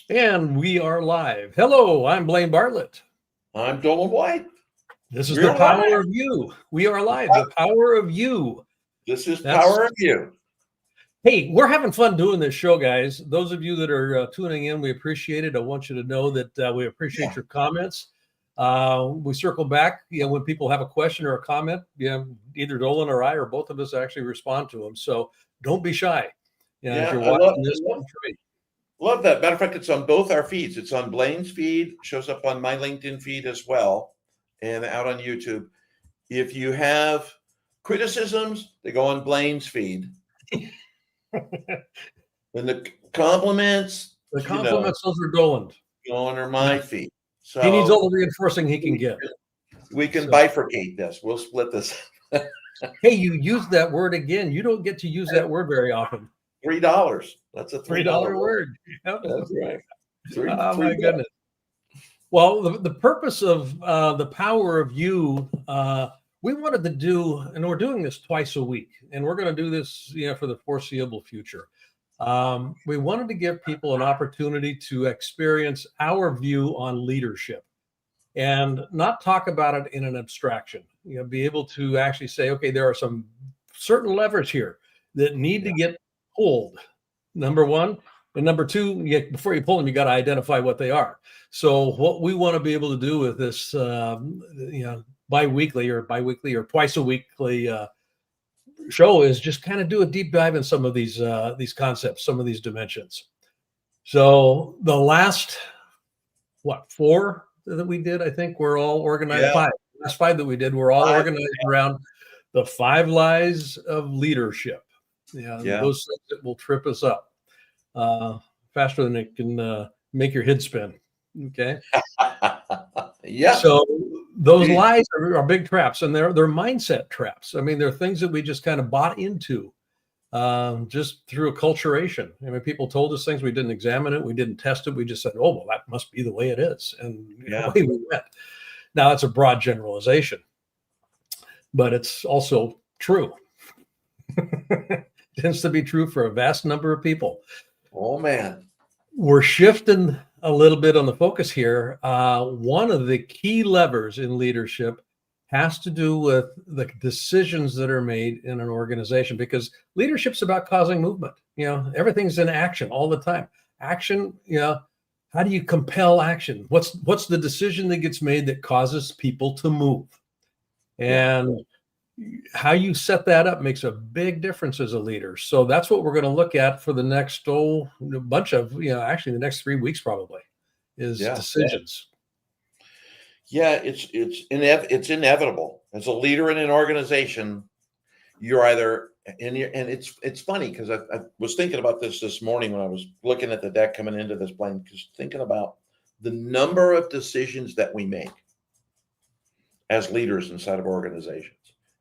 And we are live. Hello, I'm Blaine Bartlett. I'm Doland White. This is We're the power live. of you. We are live. The power of you. This is That's Power of You. Hey, we're having fun doing this show, guys. Those of you that are tuning in, we appreciate it. I want you to know that we appreciate your comments. We circle back, when people have a question or a comment, either Dolan or I or both of us actually respond to them. So don't be shy. If you're watching this, love that. Matter of fact, it's on both our feeds. It's on Blaine's feed, shows up on my LinkedIn feed as well, and out on YouTube. If you have criticisms, they go on Blaine's feed. And the compliments, those are Doland. Go under my feed. So he needs all the reinforcing he can get. We can bifurcate this. We'll split this. Hey, you used that word again. You don't get to use that word very often. $3. That's a $3 word. Yep. That's right. Oh my goodness. Well, the purpose of the power of you, we wanted to do, and we're doing this twice a week, and we're going to do this, for the foreseeable future. We wanted to give people an opportunity to experience our view on leadership and not talk about it in an abstraction, be able to actually say, okay, there are some certain levers here that need to get pulled, number one. And number two, before you pull them, you got to identify what they are. So what we want to be able to do with this, bi-weekly or twice a weekly show is just kind of do a deep dive in some of these concepts, some of these dimensions. So the last, 4 that we did, I think we're all organized. Yeah. 5. The last 5 that we did, we're all organized around the 5 lies of leadership. Those things that will trip us up faster than it can make your head spin. Okay. Yeah. So those lies are big traps, and they're mindset traps. I mean, they're things that we just kind of bought into just through acculturation. I mean, people told us things, we didn't examine it, we didn't test it, we just said, oh, well, that must be the way it is, and away we went. Now, it's a broad generalization, but it's also true. Tends to be true for a vast number of people. Oh, man. We're shifting a little bit on the focus here. One of the key levers in leadership has to do with the decisions that are made in an organization, because leadership's about causing movement. Everything's in action all the time. Action, how do you compel action? What's the decision that gets made that causes people to move? And how you set that up makes a big difference as a leader. So that's what we're going to look at for the next bunch of, actually the next 3 weeks probably, is decisions. Yeah, it's inevitable. As a leader in an organization, you're either, and it's funny because I was thinking about this morning when I was looking at the deck coming into this plane, because thinking about the number of decisions that we make as leaders inside of organizations,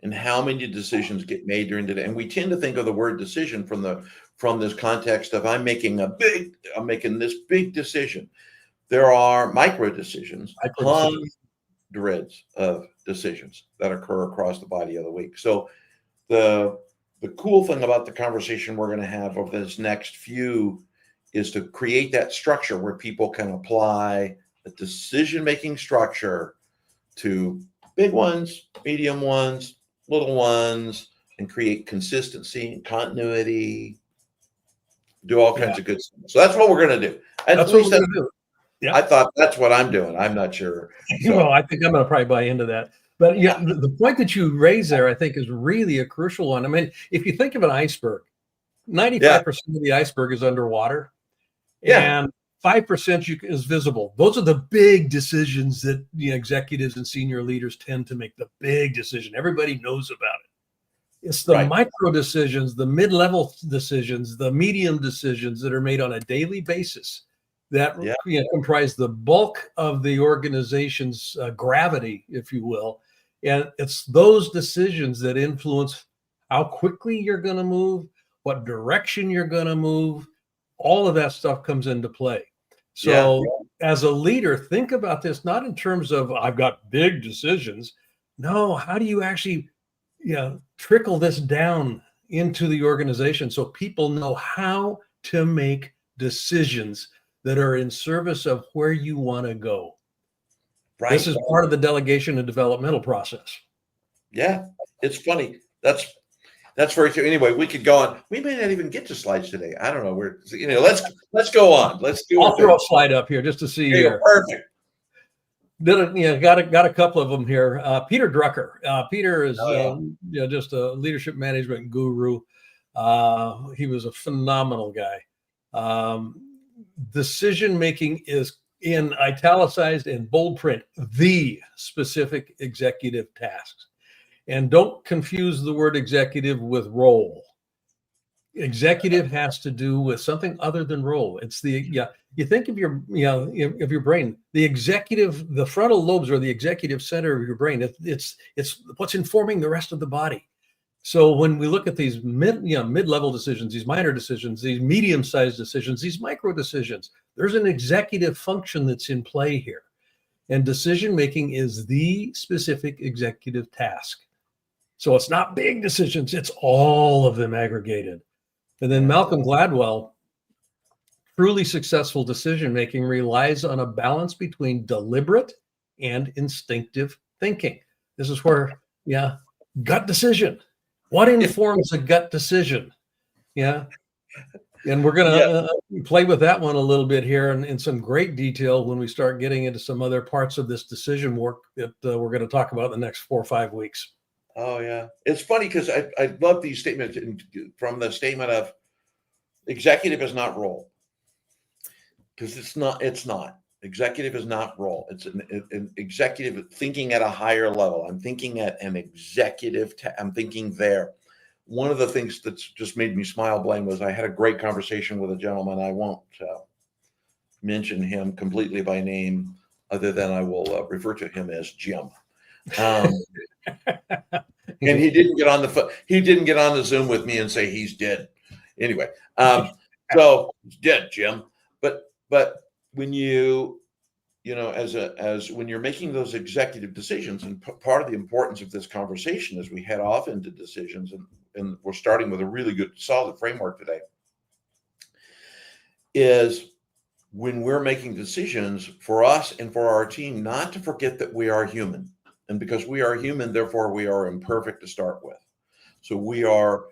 and how many decisions get made during the day. And we tend to think of the word decision from this context of I'm making this big decision. There are micro decisions, hundreds of decisions that occur across the body of the week. So the cool thing about the conversation we're going to have over this next few is to create that structure where people can apply a decision-making structure to big ones, medium ones, little ones, and create consistency and continuity, do all kinds of good stuff. So that's what we're going to do. That's what we're going to do. Yeah. I thought that's what I'm doing. I'm not sure. So. Well, I think I'm going to probably buy into that. But the point that you raise there, I think, is really a crucial one. I mean, if you think of an iceberg, 95% of the iceberg is underwater, and 5% is visible. Those are the big decisions that executives and senior leaders tend to make. The big decision, everybody knows about it. It's the micro decisions, the mid-level decisions, the medium decisions that are made on a daily basis that comprise the bulk of the organization's gravity, if you will. And it's those decisions that influence how quickly you're going to move, what direction you're going to move. All of that stuff comes into play. So as a leader, think about this, not in terms of I've got big decisions. No, how do you actually trickle this down into the organization so people know how to make decisions that are in service of where you want to go. Right. This is part of the delegation and developmental process. Yeah, it's funny. That's very true. Anyway, we could go on. We may not even get to slides today. I don't know. Let's go on. Let's do. I'll throw a slide up here just to see here. Perfect. Got a couple of them here. Peter Drucker. Peter is just a leadership management guru. He was a phenomenal guy. Decision making is in italicized and bold print, the specific executive tasks. And don't confuse the word executive with role. Executive has to do with something other than role. It's you think of your of your brain, the executive, the frontal lobes are the executive center of your brain. It's what's informing the rest of the body. So when we look at these mid-level decisions, these minor decisions, these medium-sized decisions, these micro decisions, there's an executive function that's in play here. And decision making is the specific executive task. So it's not big decisions, it's all of them aggregated. And then Malcolm Gladwell, truly successful decision making relies on a balance between deliberate and instinctive thinking. This is where, gut decision. What informs a gut decision? Yeah. And we're going to play with that one a little bit here in some great detail when we start getting into some other parts of this decision work that we're going to talk about in the next 4 or 5 weeks. Oh, yeah. It's funny because I love these statements from the statement of executive is not role. Because it's not. Executive is not role. It's an executive thinking at a higher level. I'm thinking at an executive. I'm thinking there. One of the things that's just made me smile, Blaine, was I had a great conversation with a gentleman. I won't mention him completely by name, other than I will refer to him as Jim. And he didn't get on the Zoom with me and say he's dead. Anyway, so he's dead, Jim. But when when you're making those executive decisions, and part of the importance of this conversation as we head off into decisions, and we're starting with a really good, solid framework today, is when we're making decisions for us and for our team, not to forget that we are human. And because we are human, therefore we are imperfect to start with. So we are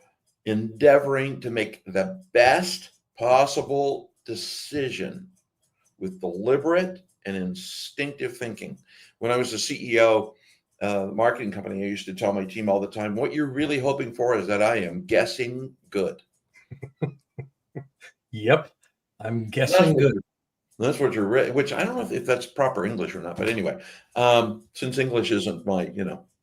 endeavoring to make the best possible decision with deliberate and instinctive thinking. When I was the CEO of the marketing company, I used to tell my team all the time, what you're really hoping for is that I am guessing good. Yep. I'm guessing good. That's what you're, which I don't know if that's proper English or not, but anyway, since English isn't my,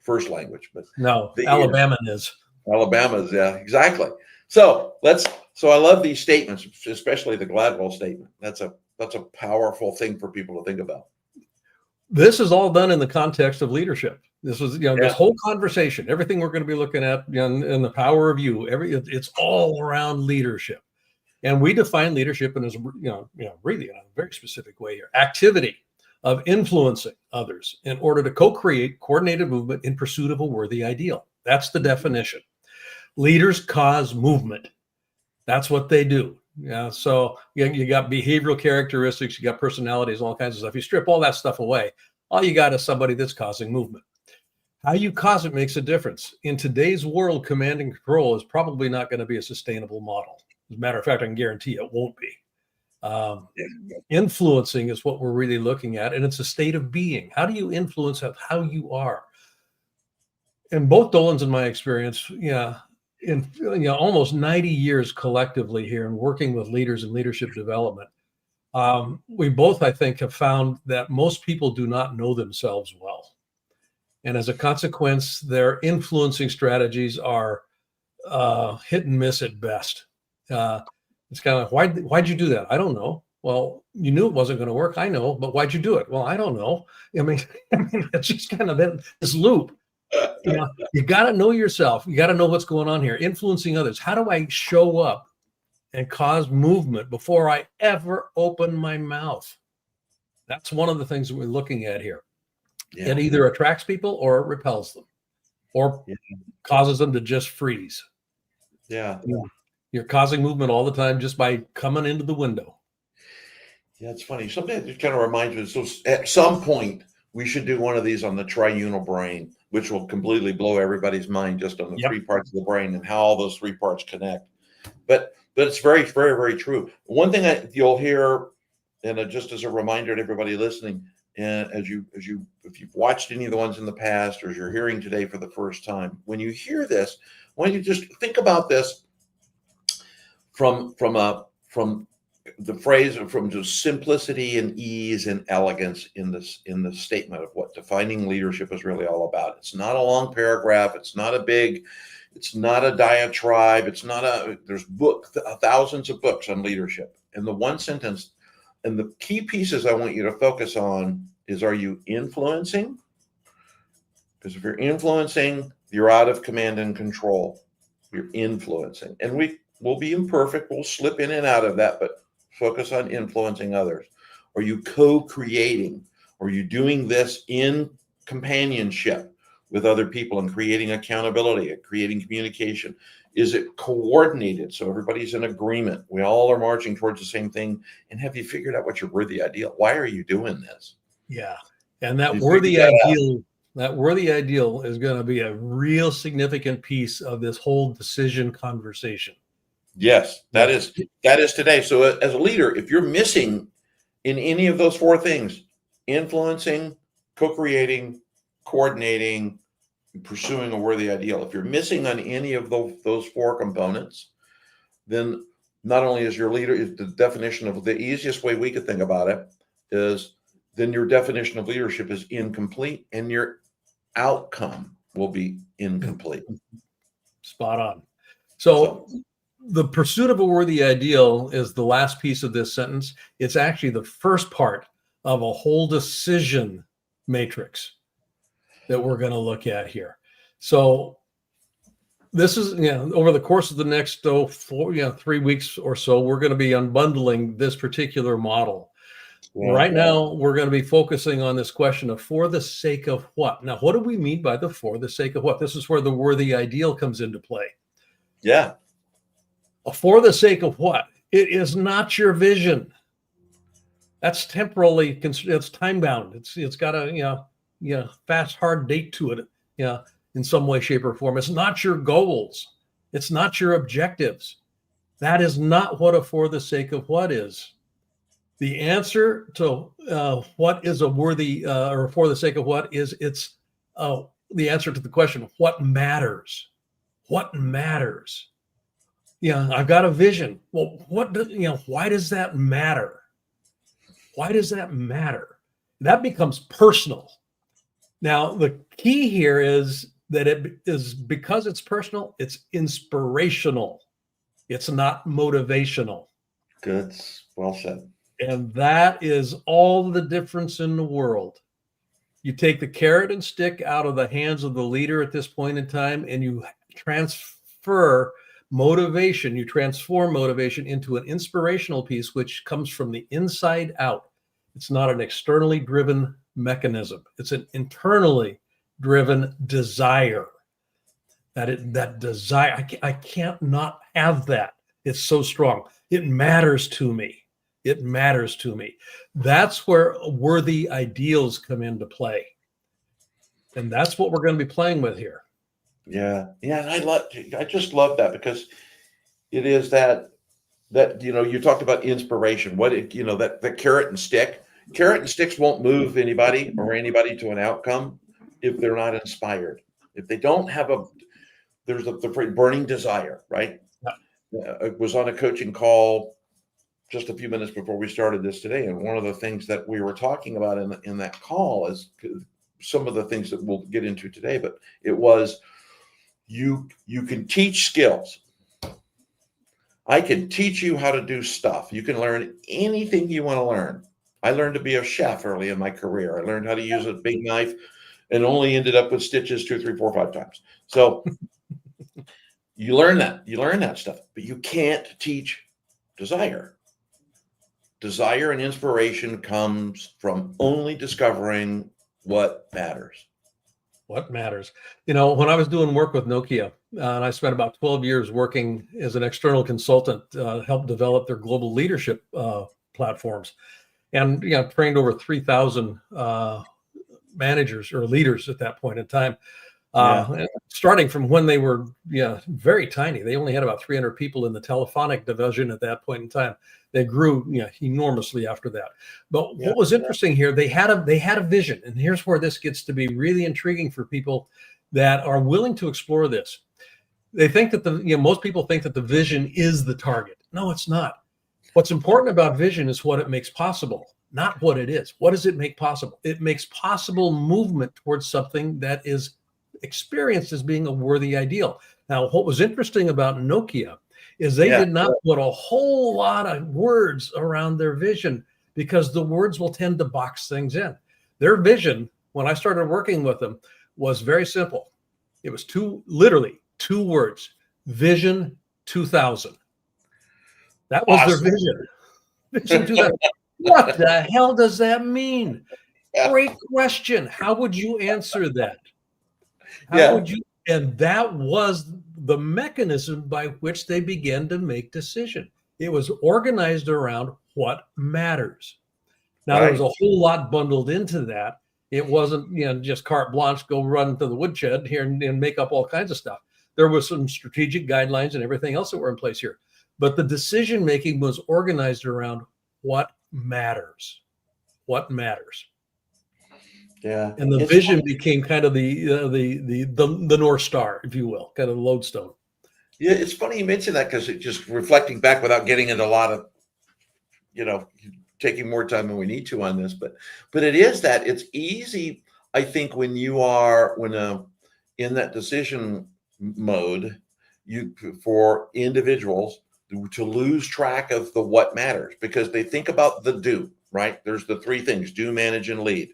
first language, but no, Alabama is. Alabama's, yeah, exactly. So I love these statements, especially the Gladwell statement. That's a powerful thing for people to think about. This is all done in the context of leadership. This was, this whole conversation, everything we're going to be looking at in the power of you, it's all around leadership. And we define leadership in as, really in a very specific way here. Activity of influencing others in order to co-create coordinated movement in pursuit of a worthy ideal. That's the definition. Leaders cause movement. That's what they do. So you got behavioral characteristics, you got personalities, all kinds of stuff. You strip all that stuff away, all you got is somebody that's causing movement. How you cause it makes a difference. In today's world, command and control is probably not going to be a sustainable model. As a matter of fact, I can guarantee it won't be. Influencing is what we're really looking at, and it's a state of being. How do you influence how you are? And both Dolan's, in my experience, in almost 90 years collectively here and working with leaders in leadership development, we both, I think, have found that most people do not know themselves well. And as a consequence, their influencing strategies are hit and miss at best. It's kind of like, why'd you do that? I don't know. Well, you knew it wasn't going to work. I know, but why'd you do it? Well, I don't know. I mean, it's just kind of this loop. You got to know yourself. You got to know what's going on here. Influencing others. How do I show up and cause movement before I ever open my mouth? That's one of the things that we're looking at here. Yeah. It either attracts people or it repels them or causes them to just freeze. Yeah. You're causing movement all the time just by coming into the window. Yeah, it's funny. Sometimes it kind of reminds me. So at some point, we should do one of these on the triunal brain, which will completely blow everybody's mind just on the Yep. three parts of the brain and how all those three parts connect. But it's very, very, very true. One thing you'll hear, and just as a reminder to everybody listening, and if you've watched any of the ones in the past, or as you're hearing today for the first time, when you hear this, why don't you just think about this from the phrase, from just simplicity and ease and elegance in the statement of what defining leadership is really all about. It's not a long paragraph. It's not a diatribe. There's thousands of books on leadership. And the one sentence and the key pieces I want you to focus on is, are you influencing? Because if you're influencing, you're out of command and control. You're influencing. And we'll be imperfect. We'll slip in and out of that, but focus on influencing others. Are you co-creating? Are you doing this in companionship with other people and creating accountability and creating communication? Is it coordinated so everybody's in agreement? We all are marching towards the same thing. And have you figured out what your worthy ideal? Why are you doing this? Yeah. And that worthy ideal is going to be a real significant piece of this whole decision conversation. Yes, that is today. So as a leader, if you're missing in any of those four things, influencing, co-creating, coordinating, pursuing a worthy ideal, if you're missing on any of those four components, then not only is your leader, the definition of the easiest way we could think about it is, then your definition of leadership is incomplete and your outcome will be incomplete. Spot on. So the pursuit of a worthy ideal is the last piece of this sentence. It's actually the first part of a whole decision matrix that we're going to look at here. So this is, over the course of the next 3 weeks or so, we're going to be unbundling this particular model. Right now, we're going to be focusing on this question of for the sake of what. Now, what do we mean by the for the sake of what? This is where the worthy ideal comes into play. Yeah. For the sake of what? It is not your vision. That's temporally, it's time bound. It's got a fast, hard date to it, in some way, shape, or form. It's not your goals. It's not your objectives. That is not what a for the sake of what is. The answer to what is a worthy or for the sake of what is, it's the answer to the question, what matters? What matters? I've got a vision. Well, why does that matter? Why does that matter? That becomes personal. Now, the key here is that it is, because it's personal, it's inspirational. It's not motivational. Good. Well said. And that is all the difference in the world. You take the carrot and stick out of the hands of the leader at this point in time, and you transform motivation into an inspirational piece, which comes from the inside out. It's not an externally driven mechanism. It's an internally driven desire. That desire, I can't not have that. It's so strong. It matters to me. It matters to me. That's where worthy ideals come into play. And that's what we're going to be playing with here. Yeah. And I just love that, because it is that you talked about inspiration. That carrot and stick. Carrot and sticks won't move anybody to an outcome if they're not inspired. If they don't have there's the burning desire, right? Yeah. I was on a coaching call just a few minutes before we started this today, and one of the things that we were talking about in that call is some of the things that we'll get into today. But it was, you can teach skills. I can teach you how to do stuff. You can learn anything you want to learn. I learned to be a chef early in my career. I learned how to use a big knife and only ended up with stitches 2, 3, 4, 5 times. So you learn that stuff, but you can't teach desire. Desire and inspiration comes from only discovering what matters. What matters? When I was doing work with Nokia, and I spent about 12 years working as an external consultant, helped develop their global leadership platforms. and trained over 3,000 managers or leaders at that point in time. Starting from when they were very tiny. They only had about 300 people in the telephonic division at that point in time. They grew enormously after that. But what was interesting here, they had a vision, and here's where this gets to be really intriguing for people that are willing to explore this. They think that most people think that the vision is the target. No, it's not. What's important about vision is what it makes possible, not what it is. What does it make possible? It makes possible movement towards something that is experienced as being a worthy ideal. Now, what was interesting about Nokia is they did not put a whole lot of words around their vision, because the words will tend to box things in. Their vision, when I started working with them, was very simple. It was literally two words: Vision 2000. That was their vision. Vision 2000. What the hell does that mean? Great question. How would you answer that? How would you? And that was the mechanism by which they began to make decision. It was organized around what matters. Now, there was a whole lot bundled into that. It wasn't, just carte blanche, go run to the woodshed here and make up all kinds of stuff. There was some strategic guidelines and everything else that were in place here. But the decision making was organized around what matters. What matters. Yeah. And the vision became kind of the North Star, if you will, kind of the lodestone. Yeah, it's funny you mentioned that, because it just reflecting back without getting into a lot of, taking more time than we need to on this, but it is that it's easy, I think, when in that decision mode, for individuals to lose track of the what matters, because they think about the do, right? There's the three things: do, manage, and lead.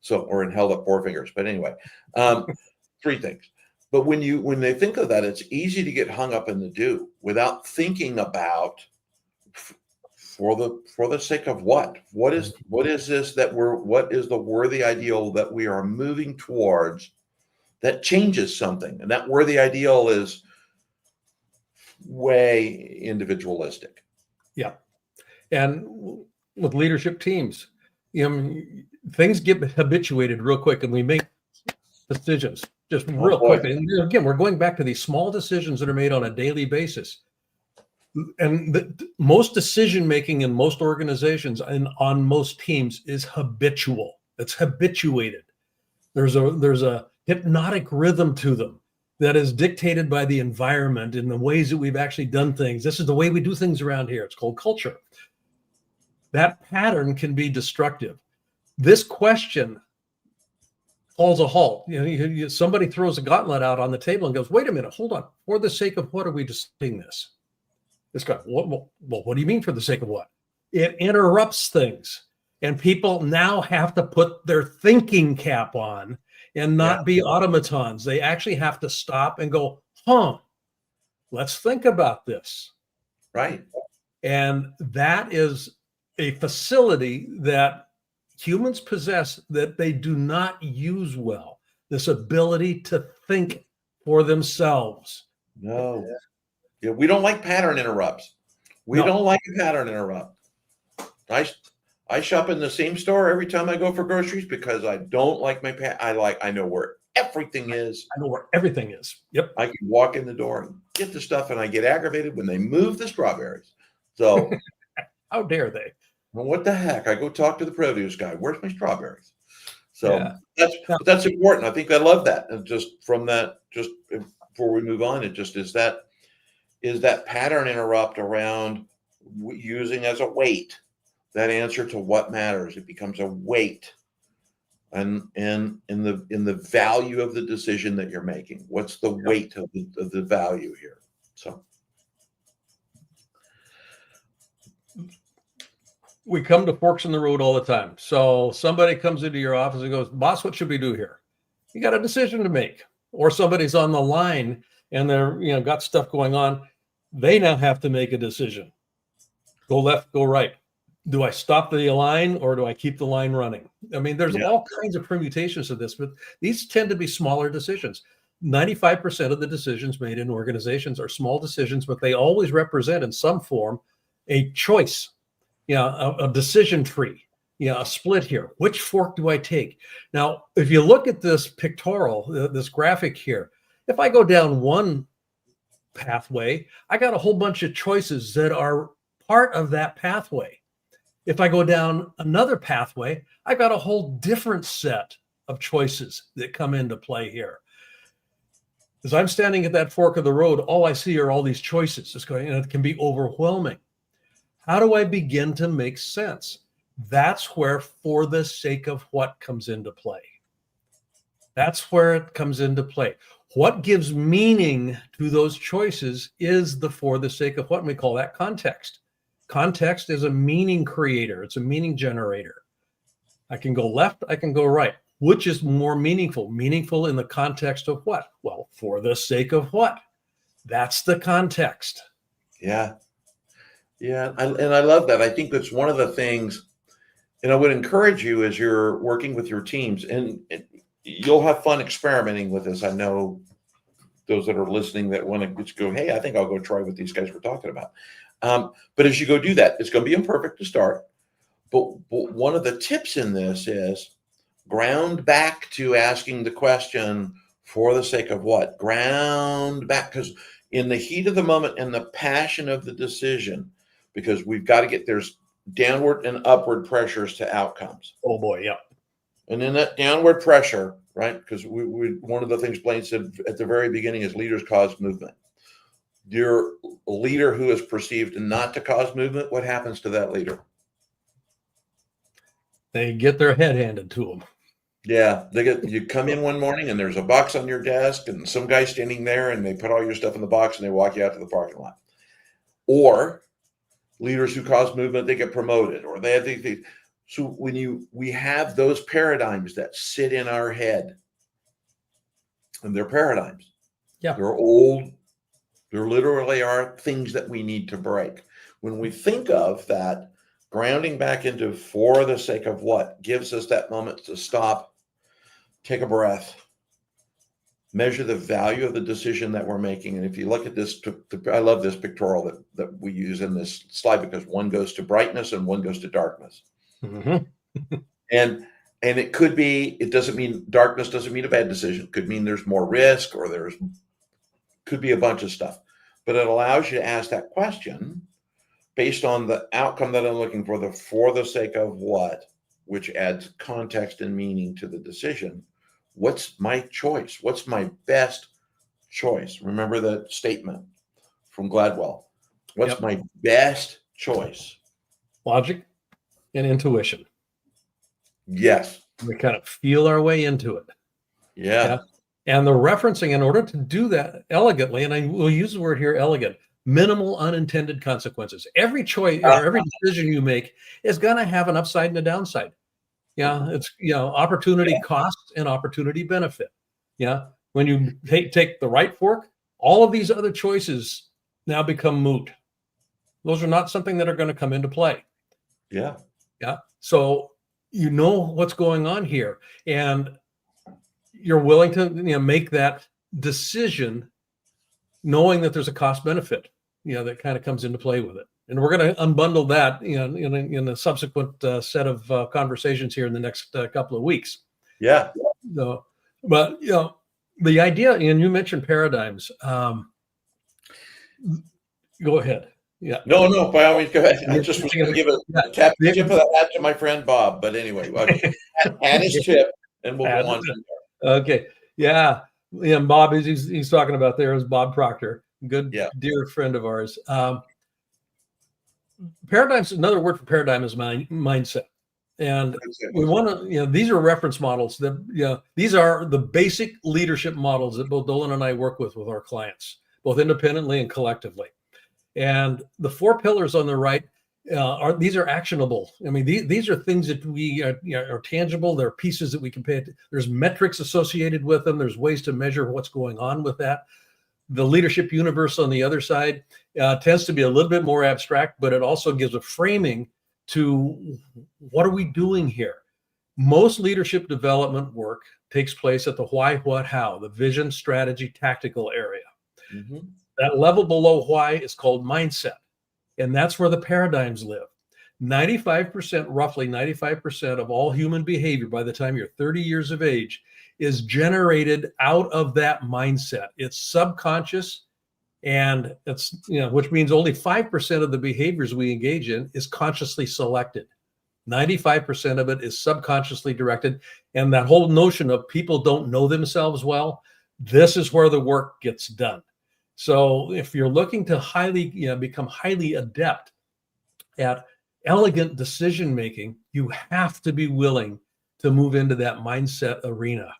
So, or in held up four fingers. But anyway, three things. But when they think of that, it's easy to get hung up in the do without thinking about for the sake of what is this that what is the worthy ideal that we are moving towards that changes something, and that worthy ideal is way individualistic. Yeah, and with leadership teams, things get habituated real quick, and we make decisions just real quick. And again, we're going back to these small decisions that are made on a daily basis. And most decision making in most organizations and on most teams is habitual. It's habituated. There's a hypnotic rhythm to them that is dictated by the environment and the ways that we've actually done things. This is the way we do things around here. It's called culture. That pattern can be destructive. This question calls a halt. Somebody throws a gauntlet out on the table and goes, wait a minute, hold on. For the sake of what are we deciding this? This guy, well, what do you mean for the sake of what? It interrupts things. And people now have to put their thinking cap on and not be automatons. They actually have to stop and go, let's think about this. Right. And that is a facility that humans possess that they do not use well. This ability to think for themselves. No. Yeah, we don't like pattern interrupts. We don't like a pattern interrupt. I shop in the same store every time I go for groceries because I don't like my I know where everything is. I know where everything is. Yep. I can walk in the door and get the stuff, and I get aggravated when they move the strawberries. So how dare they? Well, what the heck? I go talk to the produce guy. Where's my strawberries? So that's important. I think I love that. And just from that, just before we move on, it just is that pattern interrupt around using as a weight that answer to what matters. It becomes a weight, and in the value of the decision that you're making. What's the weight of the value here? So we come to forks in the road all the time. So somebody comes into your office and goes, boss, what should we do here? You got a decision to make. Or somebody's on the line and they're, got stuff going on. They now have to make a decision. Go left, go right. Do I stop the line or do I keep the line running? I mean, there's all kinds of permutations of this, but these tend to be smaller decisions. 95% of the decisions made in organizations are small decisions, but they always represent in some form a choice. a decision tree, a split here. Which fork do I take? Now, if you look at this pictorial, this graphic here, if I go down one pathway, I got a whole bunch of choices that are part of that pathway. If I go down another pathway, I got a whole different set of choices that come into play here. As I'm standing at that fork of the road, all I see are all these choices. It can be overwhelming. How do I begin to make sense? That's where for the sake of what comes into play. That's where it comes into play. What gives meaning to those choices is the for the sake of what, and we call that context. Context is a meaning creator. It's a meaning generator. I can go left, I can go right. Which is more meaningful? Meaningful in the context of what? Well, for the sake of what? That's the context. Yeah. Yeah. And I love that. I think that's one of the things, and I would encourage you as you're working with your teams, and you'll have fun experimenting with this. I know those that are listening that want to just go, hey, I think I'll go try what these guys were talking about. But as you go do that, it's going to be imperfect to start. But one of the tips in this is ground back to asking the question, for the sake of what? Ground back, because in the heat of the moment and the passion of the decision, because we've got to there's downward and upward pressures to outcomes. Oh boy, yeah. And in that downward pressure, right? Because one of the things Blaine said at the very beginning is leaders cause movement. You're a leader who is perceived not to cause movement. What happens to that leader? They get their head handed to them. Yeah, you come in one morning and there's a box on your desk and some guy standing there and they put all your stuff in the box and they walk you out to the parking lot. Or leaders who cause movement, they get promoted, or they have these. So we have those paradigms that sit in our head, and they're paradigms. Yeah, they're old. There literally are things that we need to break. When we think of that, grounding back into for the sake of what gives us that moment to stop, take a breath, measure the value of the decision that we're making. And if you look at this, I love this pictorial that we use in this slide, because one goes to brightness and one goes to darkness. Mm-hmm. and it could be, it doesn't mean darkness doesn't mean a bad decision. It could mean there's more risk, or could be a bunch of stuff, but it allows you to ask that question based on the outcome that I'm looking for the sake of what, which adds context and meaning to the decision. What's my choice? What's my best choice? Remember that statement from Gladwell. What's my best choice? Logic and intuition. Yes. We kind of feel our way into it. Yeah. And the referencing, in order to do that elegantly, and I will use the word here, elegant, minimal unintended consequences. Every choice or every decision you make is going to have an upside and a downside. Yeah, it's opportunity cost and opportunity benefit. Yeah, when you take the right fork, all of these other choices now become moot. Those are not something that are going to come into play. Yeah. So you know what's going on here, and you're willing to make that decision, knowing that there's a cost benefit, that kind of comes into play with it. And we're going to unbundle that, in a subsequent set of conversations here in the next couple of weeks. Yeah. But the idea, and you mentioned paradigms. Go ahead. Yeah. No, by all means, go ahead. I just was going to give a tip of the hat to my friend Bob. But anyway, add his tip, and we'll go on from there. Okay. Yeah. Bob, he's talking about there is Bob Proctor, good, dear friend of ours. Paradigms, another word for paradigm is mindset. And we want to, these are reference models that, these are the basic leadership models that both Doland and I work with our clients, both independently and collectively. And the 4 pillars on the right these are actionable. I mean, these are things that we are tangible. They're pieces that we can pay. There's metrics associated with them. There's ways to measure what's going on with that. The leadership universe on the other side tends to be a little bit more abstract, but it also gives a framing to what are we doing here? Most leadership development work takes place at the why, what, how, the vision, strategy, tactical area. Mm-hmm. That level below why is called mindset. And that's where the paradigms live. 95%, roughly 95% of all human behavior by the time you're 30 years of age is generated out of that mindset. It's subconscious, and it's, which means only 5% of the behaviors we engage in is consciously selected. 95% of it is subconsciously directed. And that whole notion of people don't know themselves well, this is where the work gets done. So if you're looking to become highly adept at elegant decision making, you have to be willing to move into that mindset arena.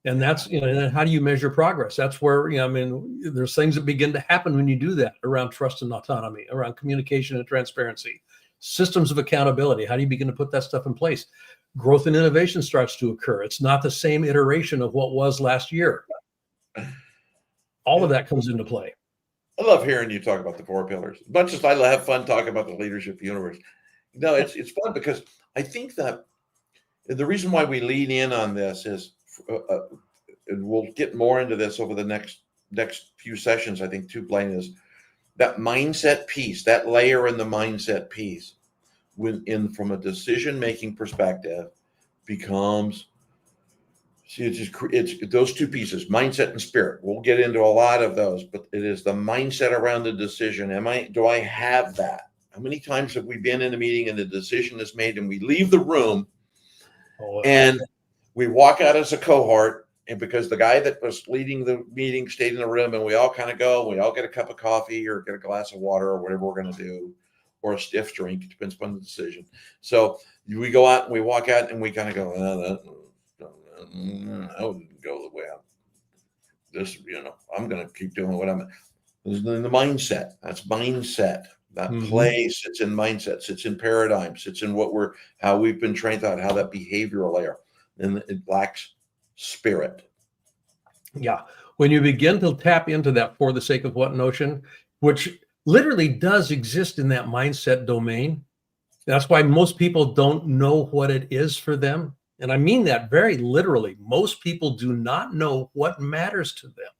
And that's, and how do you measure progress? That's where, there's things that begin to happen when you do that around trust and autonomy, around communication and transparency, systems of accountability. How do you begin to put that stuff in place? Growth and innovation starts to occur. It's not the same iteration of what was last year. All of that comes into play. I love hearing you talk about the 4 pillars. As much as I have fun talking about the leadership universe. No, it's fun because I think that the reason why we lean in on this is, and we'll get more into this over the next few sessions, I think, too, Blaine, is that mindset piece, that layer in the mindset piece, from a decision-making perspective, becomes, it's those two pieces, mindset and spirit. We'll get into a lot of those, but it is the mindset around the decision. Do I have that? How many times have we been in a meeting and the decision is made and we leave the room and we walk out as a cohort, and because the guy that was leading the meeting stayed in the room, and we all kind of go, we all get a cup of coffee or get a glass of water or whatever we're going to do, or a stiff drink, depends upon the decision. So we go out and we walk out and we kind of go, I wouldn't go the way I'm going to keep doing what I'm in the mindset. That's mindset. That place, it's in mindsets, it's in paradigms, it's in how we've been trained on, how that behavioral layer, and it lacks spirit. Yeah. When you begin to tap into that for the sake of what notion, which literally does exist in that mindset domain, that's why most people don't know what it is for them. And I mean that very literally. Most people do not know what matters to them.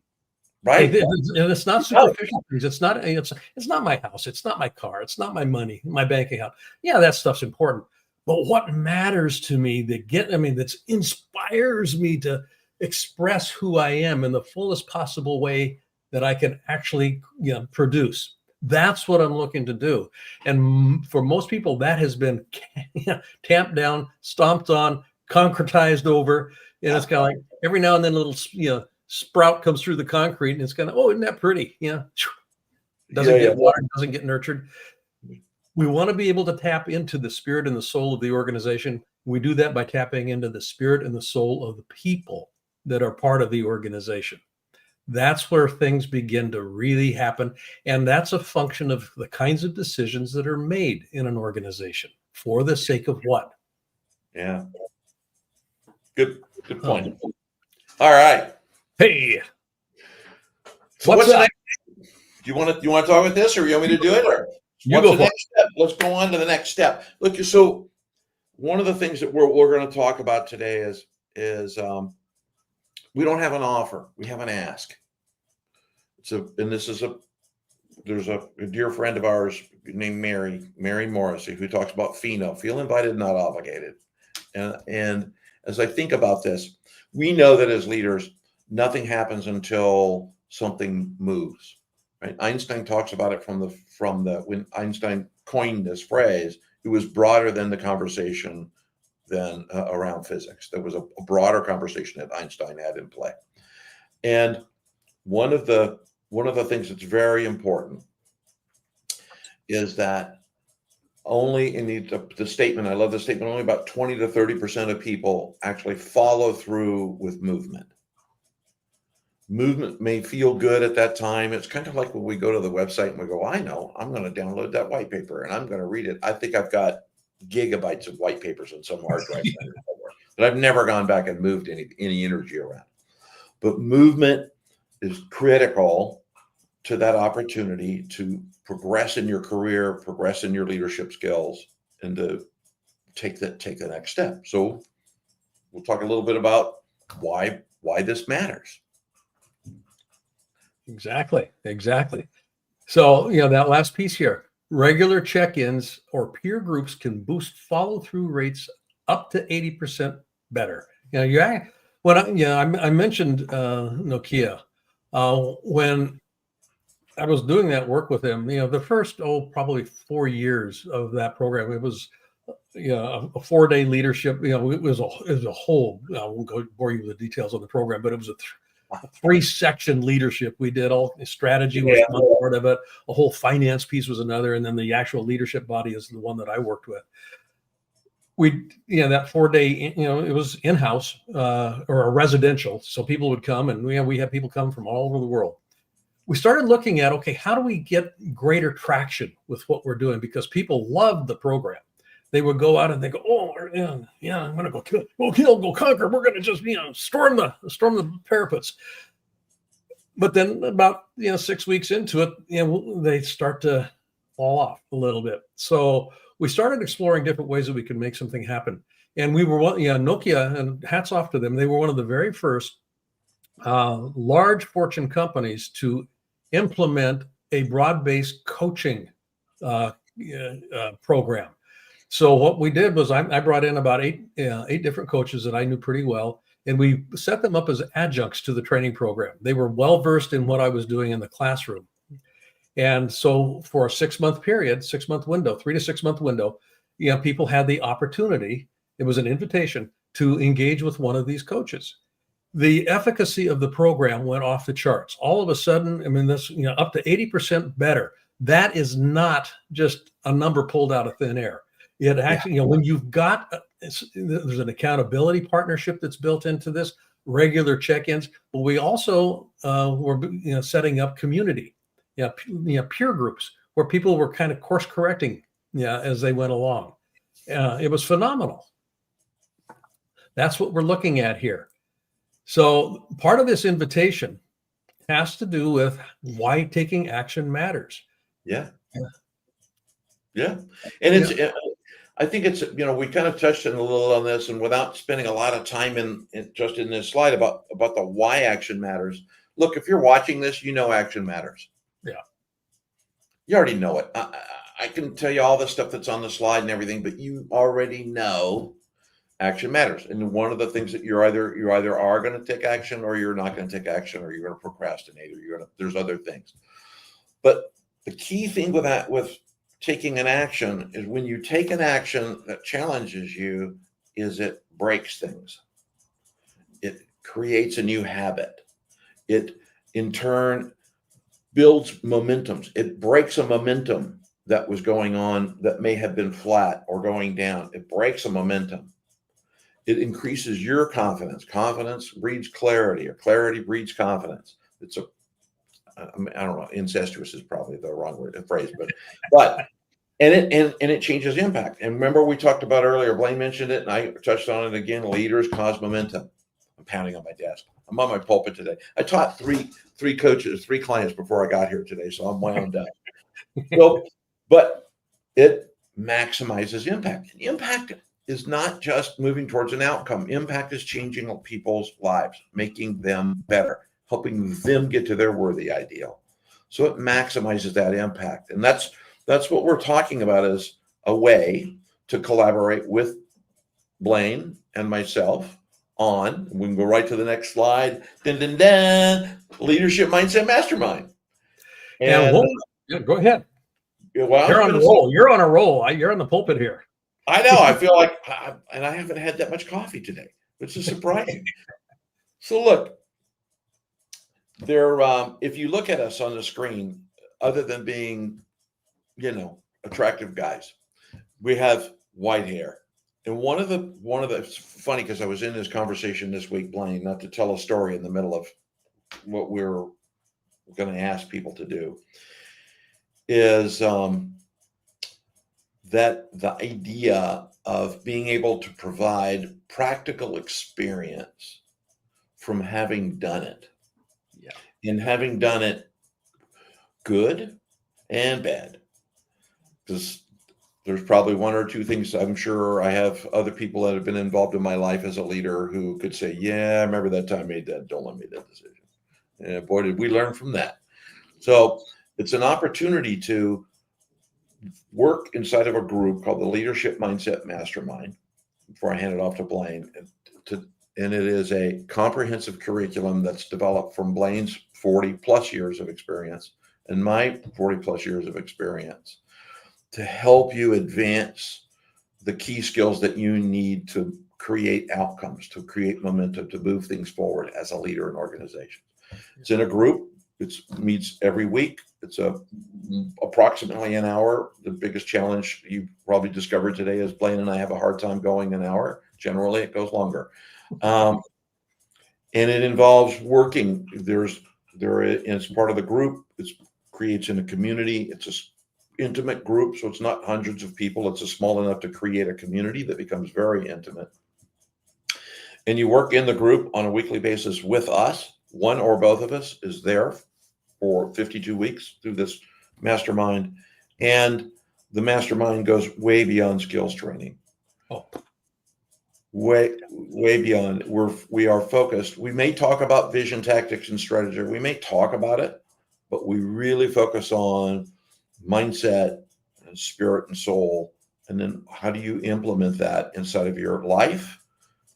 Right. And it's not superficial things. It's not my house. It's not my car. It's not my money, my bank account. Yeah, that stuff's important. But what matters to me that inspires me to express who I am in the fullest possible way that I can actually produce. That's what I'm looking to do. And for most people, that has been tamped down, stomped on, concretized over. And it's kind of like every now and then a little, sprout comes through the concrete, and it's kind of, oh, isn't that pretty? Doesn't get watered, doesn't get nurtured. We want to be able to tap into the spirit and the soul of the organization. We do that by tapping into the spirit and the soul of the people that are part of the organization. That's where things begin to really happen. And that's a function of the kinds of decisions that are made in an organization for the sake of what? Yeah. Good point. All right. Hey. So what's the next? Do you want to talk about this, or you want me to do it? Or what's the next step? Let's go on to the next step. Look, so one of the things that we're going to talk about today is we don't have an offer, we have an ask. There's a dear friend of ours named Mary Morrissey, who talks about feel invited, not obligated. And as I think about this, we know that as leaders, nothing happens until something moves. Right? Einstein talks about it when Einstein coined this phrase, it was broader than the conversation around physics. There was a broader conversation that Einstein had in play. And one of the things that's very important is that only in the statement, I love the statement, only about 20 to 30% of people actually follow through with movement. Movement may feel good at that time. It's kind of like when we go to the website and we go, I know, I'm going to download that white paper and I'm going to read it. I think I've got gigabytes of white papers in some hard drive but I've never gone back and moved any energy around. But movement is critical to that opportunity to progress in your career, progress in your leadership skills, and to take the next step. So we'll talk a little bit about why this matters. Exactly. So, that last piece here, Regular check-ins or peer groups can boost follow-through rates up to 80% better. I mentioned Nokia. When I was doing that work with them, the first, probably 4 years of that program, it was, a 4-day leadership. It was a whole, I won't go bore you with the details of the program, but it was a 3-section leadership. We did all strategy was one part of it. A whole finance piece was another. And then the actual leadership body is the one that I worked with. That 4-day, it was in-house or a residential. So people would come, and we had people come from all over the world. We started looking at, okay, how do we get greater traction with what we're doing? Because people loved the program. They would go out and they go, oh, yeah, I'm going to go conquer. We're going to just, storm the parapets. But then about, 6 weeks into it, they start to fall off a little bit. So we started exploring different ways that we could make something happen. And we were, Nokia, and hats off to them. They were one of the very first large Fortune companies to implement a broad-based coaching program. So what we did was I brought in about eight different coaches that I knew pretty well, and we set them up as adjuncts to the training program. They were well-versed in what I was doing in the classroom. And so for a 6-month period, 6-month window, 3 to 6 month window, people had the opportunity. It was an invitation to engage with one of these coaches. The efficacy of the program went off the charts. All of a sudden, this, up to 80% better. That is not just a number pulled out of thin air. It actually, when you've got, there's an accountability partnership that's built into this, regular check-ins, but we also were, setting up community, peer groups where people were kind of course correcting, as they went along. It was phenomenal. That's what we're looking at here. So part of this invitation has to do with why taking action matters. Yeah. And it's, I think it's, we kind of touched on a little on this, and without spending a lot of time in this slide about the why action matters. Look, if you're watching this, action matters. Yeah. You already know it. I can tell you all the stuff that's on the slide and everything, but you already know action matters. And one of the things that you either are going to take action, or you're not going to take action, or you're going to procrastinate, or there's other things. But the key thing with taking an action is, when you take an action that challenges you, is it breaks things. It creates a new habit. It in turn builds momentums. It breaks a momentum that was going on that may have been flat or going down. It breaks a momentum. It increases your confidence. Confidence breeds clarity, or clarity breeds confidence. I don't know, incestuous is probably the wrong phrase, but it changes impact. And remember, we talked about earlier, Blaine mentioned it, and I touched on it again. Leaders cause momentum. I'm pounding on my desk. I'm on my pulpit today. I taught three clients before I got here today, so I'm wound up. So, but it maximizes impact. And impact is not just moving towards an outcome. Impact is changing people's lives, making them better, helping them get to their worthy ideal. So it maximizes that impact. And that's what we're talking about, is a way to collaborate with Blaine and myself on, we can go right to the next slide, Leadership Mindset Mastermind. And go ahead. Well, you're on a roll. You're on a roll. You're on the pulpit here. I know. I feel like, and I haven't had that much coffee today, which is surprising. So look, if you look at us on the screen, other than being, attractive guys, we have white hair. And one of the it's funny, because I was in this conversation this week, Blaine, not to tell a story in the middle of what we're going to ask people to do, is that the idea of being able to provide practical experience from having done it. Yeah. And having done it good and bad. Because there's probably one or two things, I'm sure I have other people that have been involved in my life as a leader who could say, yeah, I remember that time I made that Doland made that decision. And boy, did we learn from that. So it's an opportunity to work inside of a group called the Leadership Mindset Mastermind before I hand it off to Blaine. And it is a comprehensive curriculum that's developed from Blaine's 40 plus years of experience and my 40 plus years of experience to help you advance the key skills that you need to create outcomes, to create momentum, to move things forward as a leader in organizations. It's in a group. It meets every week. It's approximately an hour. The biggest challenge you probably discovered today is Blaine and I have a hard time going an hour. Generally, it goes longer. And it involves working. It's part of the group. It creates in a community. It's an intimate group, so it's not hundreds of people. It's small enough to create a community that becomes very intimate. And you work in the group on a weekly basis with us. One or both of us is there for 52 weeks through this mastermind. And the mastermind goes way beyond skills training. Oh. Way beyond. We are focused. We may talk about vision, tactics, and strategy. We may talk about it, but we really focus on mindset and spirit and soul. And then how do you implement that inside of your life,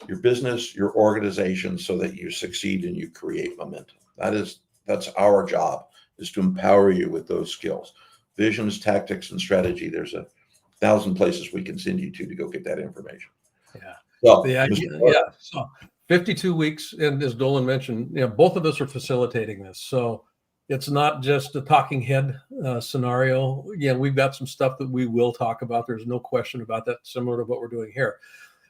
your business, your organization, so that you succeed and you create momentum? That's our job, is to empower you with those skills. Visions, tactics, and strategy. There's 1,000 places we can send you to go get that information. Yeah. Well, the idea, so 52 weeks, and as Doland mentioned, both of us are facilitating this. So it's not just a talking head scenario. Yeah, we've got some stuff that we will talk about. There's no question about that, similar to what we're doing here.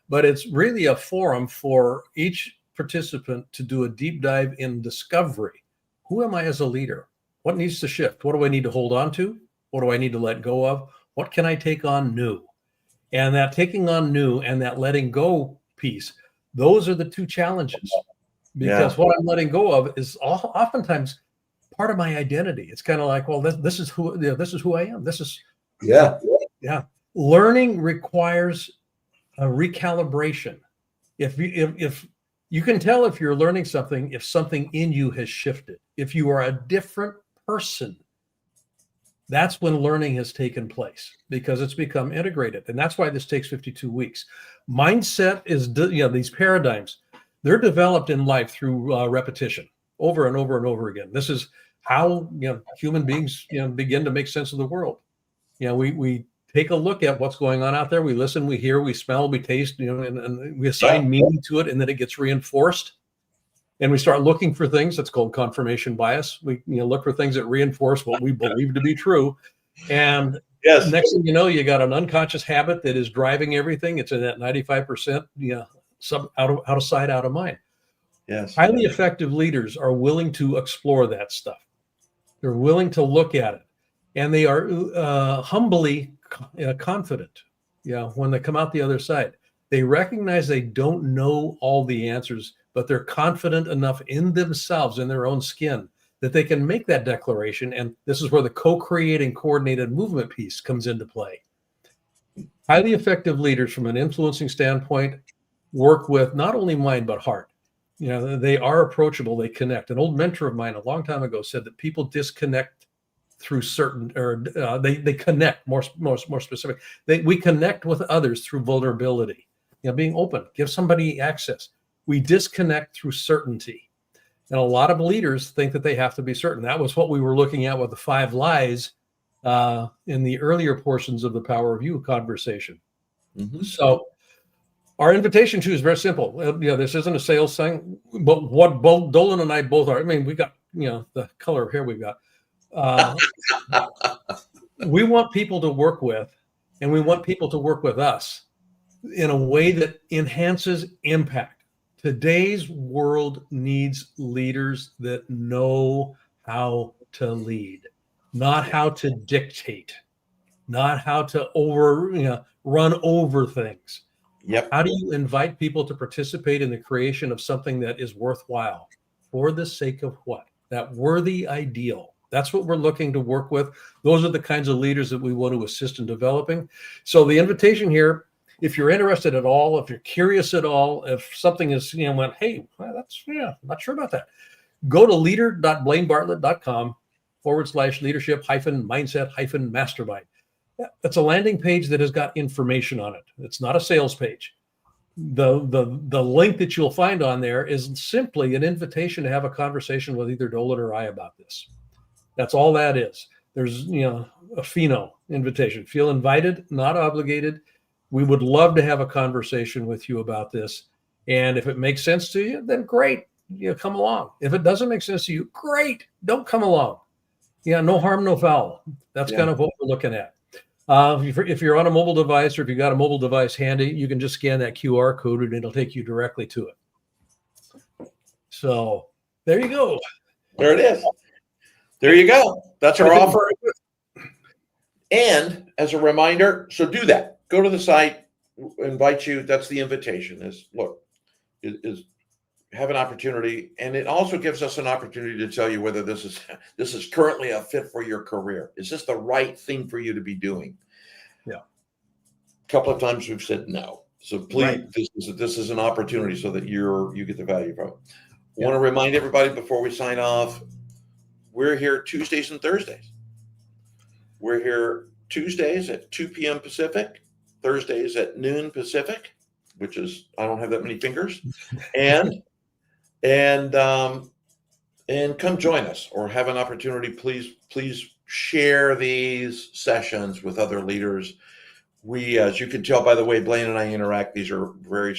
But it's really a forum for each participant to do a deep dive in discovery. Who am I as a leader? What needs to shift? What do I need to hold on to? What do I need to let go of? What can I take on new? And that taking on new and that letting go piece, those are the two challenges. Because what I'm letting go of is oftentimes part of my identity. It's kind of like, well, this is who I am. This is Learning requires a recalibration. If you can tell if you're learning something, if something in you has shifted, if you are a different person, that's when learning has taken place, because it's become integrated. And that's why this takes 52 weeks. Mindset is, these paradigms, they're developed in life through repetition over and over and over again. This is how human beings begin to make sense of the world. We take a look at what's going on out there. We listen, we hear, we smell, we taste, and we assign meaning to it, and then it gets reinforced. And we start looking for things. That's called confirmation bias. We look for things that reinforce what we believe to be true. And next thing you know, you got an unconscious habit that is driving everything. It's in that 95%, out of sight, out of mind. Yes. Highly effective leaders are willing to explore that stuff. They're willing to look at it, and they are humbly confident. When they come out the other side, they recognize they don't know all the answers, but they're confident enough in themselves, in their own skin, that they can make that declaration. And this is where the co-creating coordinated movement piece comes into play. Highly effective leaders, from an influencing standpoint, work with not only mind, but heart. They are approachable. They connect. An old mentor of mine a long time ago said that people disconnect through certain, or they connect, more specific. We connect with others through vulnerability, being open, give somebody access. We disconnect through certainty. And a lot of leaders think that they have to be certain. That was what we were looking at with the 5 lies in the earlier portions of the Power of You conversation. Mm-hmm. So our invitation to you is very simple. This isn't a sales thing, but what both Doland and I both are. I mean, we got, the color of hair we've got. We want people to work with, and we want people to work with us in a way that enhances impact. Today's world needs leaders that know how to lead, not how to dictate, not how to run over things. Yep. How do you invite people to participate in the creation of something that is worthwhile for the sake of what? That worthy ideal. That's what we're looking to work with. Those are the kinds of leaders that we want to assist in developing. So the invitation here, if you're interested at all, if you're curious at all, if something is, went, hey, well, I'm not sure about that. Go to leader.blainebartlett.com /leadership-mindset-mastermind. It's a landing page that has got information on it. It's not a sales page. The link that you'll find on there is simply an invitation to have a conversation with either Dolan or I about this. That's all that is. There's, a FTSOW invitation. Feel invited, not obligated. We would love to have a conversation with you about this. And if it makes sense to you, then great. Come along. If it doesn't make sense to you, great. Don't come along. No harm, no foul. That's kind of what we're looking at. If you're on a mobile device, or if you got a mobile device handy, you can just scan that QR code and it'll take you directly to it. So there you go. There it is. There you go. That's our offer. And as a reminder, so do that. Go to the site, invite you. That's the invitation is have an opportunity. And it also gives us an opportunity to tell you whether this is currently a fit for your career. Is this the right thing for you to be doing? Yeah. A couple of times we've said no. So please, this is an opportunity so that you get the value from it. I want to remind everybody before we sign off, we're here Tuesdays and Thursdays. We're here Tuesdays at 2 p.m. Pacific, Thursdays at noon Pacific, which is, I don't have that many fingers, and come join us or have an opportunity. Please share these sessions with other leaders. We, as you can tell by the way Blaine and I interact, these are very,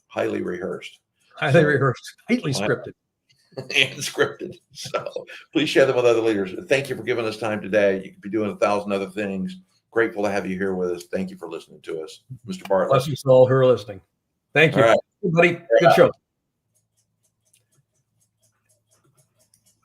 highly rehearsed. Highly rehearsed, tightly scripted. And scripted. So please share them with other leaders. Thank you for giving us time today. You could be doing 1,000 other things. Grateful to have you here with us. Thank you for listening to us, Mr. Bartlett. Blessings to all who are listening. Thank you. All right. Everybody, good show.